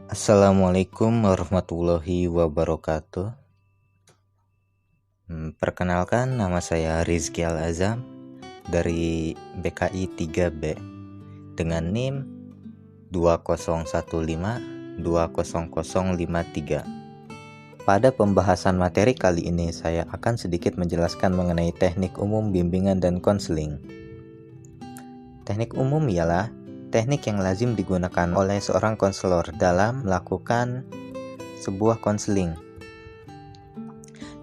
Assalamualaikum warahmatullahi wabarakatuh. Perkenalkan, nama saya Rizky Al-Azam dari BKI 3B dengan NIM 2015200053. Pada pembahasan materi kali ini saya akan sedikit menjelaskan mengenai teknik umum bimbingan dan konseling. Teknik umum ialah teknik yang lazim digunakan oleh seorang konselor dalam melakukan sebuah konseling.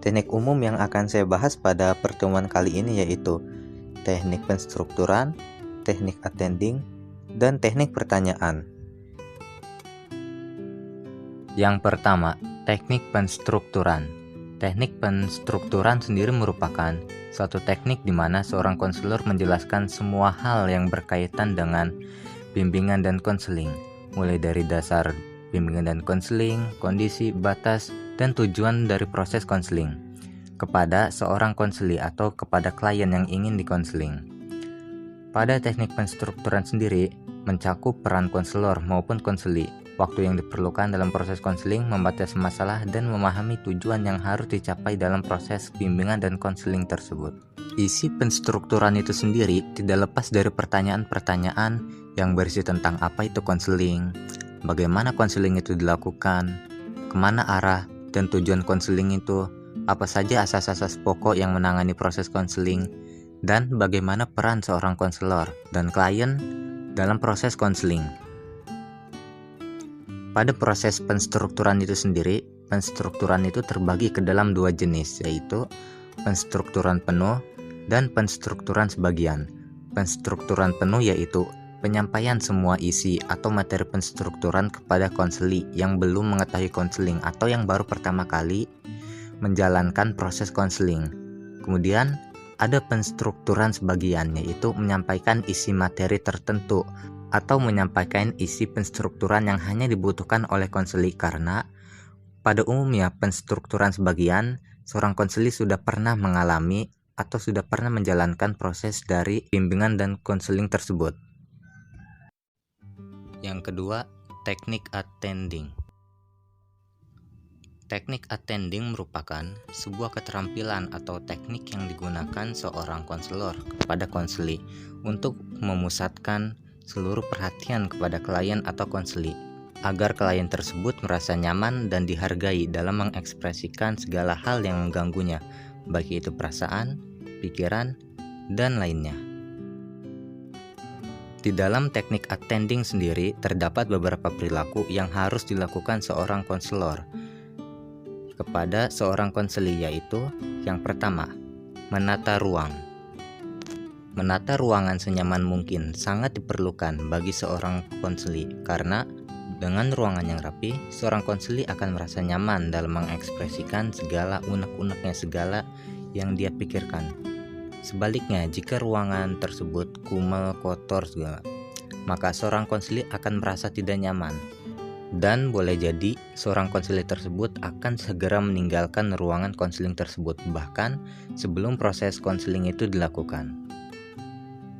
Teknik umum yang akan saya bahas pada pertemuan kali ini yaitu teknik penstrukturan, teknik attending, dan teknik pertanyaan. Yang pertama, teknik penstrukturan. Teknik penstrukturan sendiri merupakan suatu teknik di mana seorang konselor menjelaskan semua hal yang berkaitan dengan bimbingan dan konseling, mulai dari dasar bimbingan dan konseling, kondisi, batas, dan tujuan dari proses konseling kepada seorang konseli atau kepada klien yang ingin dikonseling. Pada teknik penstrukturan sendiri mencakup peran konselor maupun konseli, waktu yang diperlukan dalam proses konseling, membatasi masalah, dan memahami tujuan yang harus dicapai dalam proses bimbingan dan konseling tersebut. Isi penstrukturan itu sendiri tidak lepas dari pertanyaan-pertanyaan yang berisi tentang apa itu konseling, bagaimana konseling itu dilakukan, kemana arah dan tujuan konseling itu, apa saja asas-asas pokok yang menangani proses konseling, dan bagaimana peran seorang konselor dan klien dalam proses konseling. Pada proses penstrukturan itu sendiri, penstrukturan itu terbagi ke dalam dua jenis, yaitu penstrukturan penuh dan penstrukturan sebagian. Penstrukturan penuh yaitu penyampaian semua isi atau materi penstrukturan kepada konseli yang belum mengetahui konseling atau yang baru pertama kali menjalankan proses konseling. Kemudian ada penstrukturan sebagian, yaitu menyampaikan isi materi tertentu atau menyampaikan isi penstrukturan yang hanya dibutuhkan oleh konseli, karena pada umumnya penstrukturan sebagian seorang konseli sudah pernah mengalami atau sudah pernah menjalankan proses dari bimbingan dan konseling tersebut. Yang kedua, teknik attending. Teknik attending merupakan sebuah keterampilan atau teknik yang digunakan seorang konselor kepada konseli untuk memusatkan seluruh perhatian kepada klien atau konseli, agar klien tersebut merasa nyaman dan dihargai dalam mengekspresikan segala hal yang mengganggunya, baik itu perasaan, pikiran, dan lainnya. Di dalam teknik attending sendiri terdapat beberapa perilaku yang harus dilakukan seorang konselor kepada seorang konseli, yaitu yang pertama, menata ruang. Menata ruangan senyaman mungkin sangat diperlukan bagi seorang konseli, karena dengan ruangan yang rapi, seorang konseli akan merasa nyaman dalam mengekspresikan segala unek-uneknya, segala yang dia pikirkan. Sebaliknya, jika ruangan tersebut kumel, kotor segala, maka seorang konseli akan merasa tidak nyaman. Dan boleh jadi seorang konseling tersebut akan segera meninggalkan ruangan konseling tersebut, bahkan sebelum proses konseling itu dilakukan.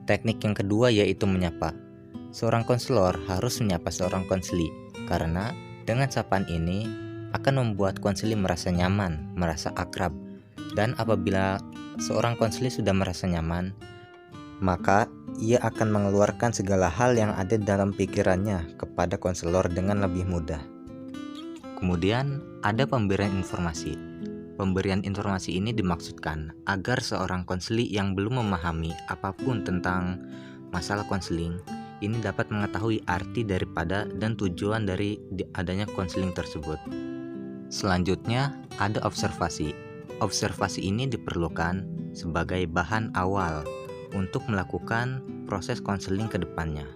Teknik yang kedua yaitu menyapa. Seorang konselor harus menyapa seorang konseli, karena dengan sapaan ini akan membuat konseli merasa nyaman, merasa akrab. Dan apabila seorang konseli sudah merasa nyaman, maka ia akan mengeluarkan segala hal yang ada dalam pikirannya kepada konselor dengan lebih mudah. Kemudian ada pemberian informasi. Pemberian informasi ini dimaksudkan agar seorang konseli yang belum memahami apapun tentang masalah konseling ini dapat mengetahui arti daripada dan tujuan dari adanya konseling tersebut. Selanjutnya ada observasi. Observasi ini diperlukan sebagai bahan awal untuk melakukan proses konseling ke depannya.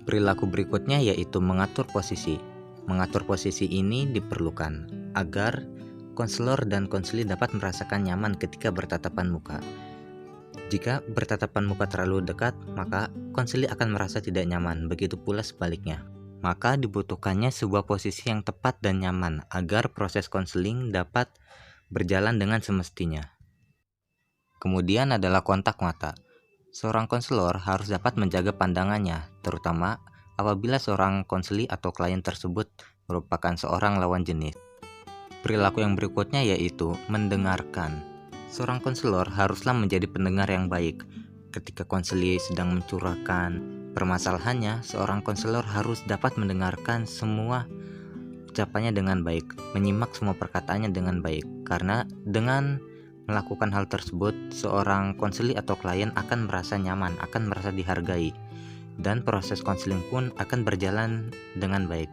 Perilaku berikutnya yaitu mengatur posisi. Mengatur posisi ini diperlukan agar konselor dan konseli dapat merasakan nyaman ketika bertatapan muka. Jika bertatapan muka terlalu dekat, maka konseli akan merasa tidak nyaman, begitu pula sebaliknya. Maka dibutuhkannya sebuah posisi yang tepat dan nyaman agar proses konseling dapat berjalan dengan semestinya. Kemudian adalah kontak mata. Seorang konselor harus dapat menjaga pandangannya, terutama apabila seorang konseli atau klien tersebut merupakan seorang lawan jenis. Perilaku yang berikutnya yaitu mendengarkan. Seorang konselor haruslah menjadi pendengar yang baik. Ketika konseli sedang mencurahkan permasalahannya, seorang konselor harus dapat mendengarkan semua ucapannya dengan baik, menyimak semua perkataannya dengan baik. Karena dengan melakukan hal tersebut, seorang konseli atau klien akan merasa nyaman, akan merasa dihargai, dan proses konseling pun akan berjalan dengan baik.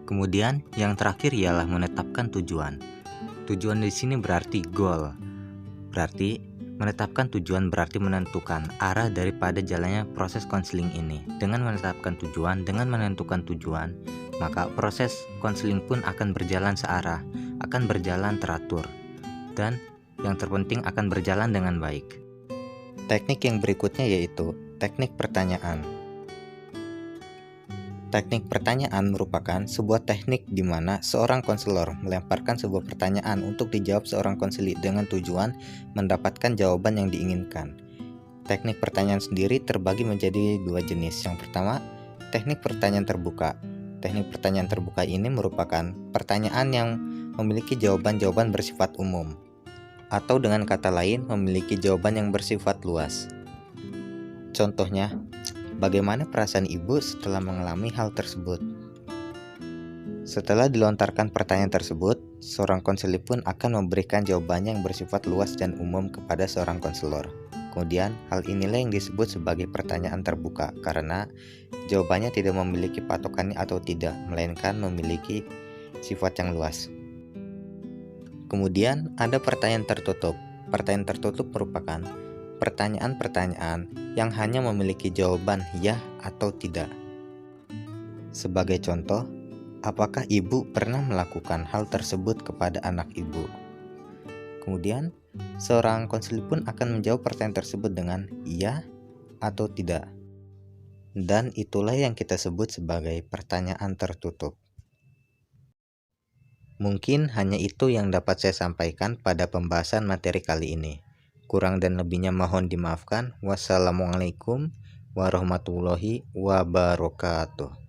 Kemudian yang terakhir ialah menetapkan tujuan. Tujuan di sini berarti goal. Berarti menetapkan tujuan berarti menentukan arah daripada jalannya proses konseling ini. Dengan menetapkan tujuan, dengan menentukan tujuan, maka proses konseling pun akan berjalan searah, akan berjalan teratur, dan yang terpenting akan berjalan dengan baik. Teknik yang berikutnya yaitu teknik pertanyaan. Teknik pertanyaan merupakan sebuah teknik di mana seorang konselor melemparkan sebuah pertanyaan untuk dijawab seorang konseli dengan tujuan mendapatkan jawaban yang diinginkan. Teknik pertanyaan sendiri terbagi menjadi dua jenis. Yang pertama, teknik pertanyaan terbuka. Teknik pertanyaan terbuka ini merupakan pertanyaan yang memiliki jawaban-jawaban bersifat umum, atau dengan kata lain memiliki jawaban yang bersifat luas. Contohnya, bagaimana perasaan ibu setelah mengalami hal tersebut? Setelah dilontarkan pertanyaan tersebut, seorang konseli pun akan memberikan jawabannya yang bersifat luas dan umum kepada seorang konselor. Kemudian, hal inilah yang disebut sebagai pertanyaan terbuka karena jawabannya tidak memiliki patokannya atau tidak, melainkan memiliki sifat yang luas. Kemudian, ada pertanyaan tertutup. Pertanyaan tertutup merupakan pertanyaan-pertanyaan yang hanya memiliki jawaban ya atau tidak. Sebagai contoh, apakah ibu pernah melakukan hal tersebut kepada anak ibu? Kemudian, seorang konseli pun akan menjawab pertanyaan tersebut dengan iya atau tidak. Dan itulah yang kita sebut sebagai pertanyaan tertutup. Mungkin hanya itu yang dapat saya sampaikan pada pembahasan materi kali ini. Kurang dan lebihnya mohon dimaafkan. Wassalamualaikum warahmatullahi wabarakatuh.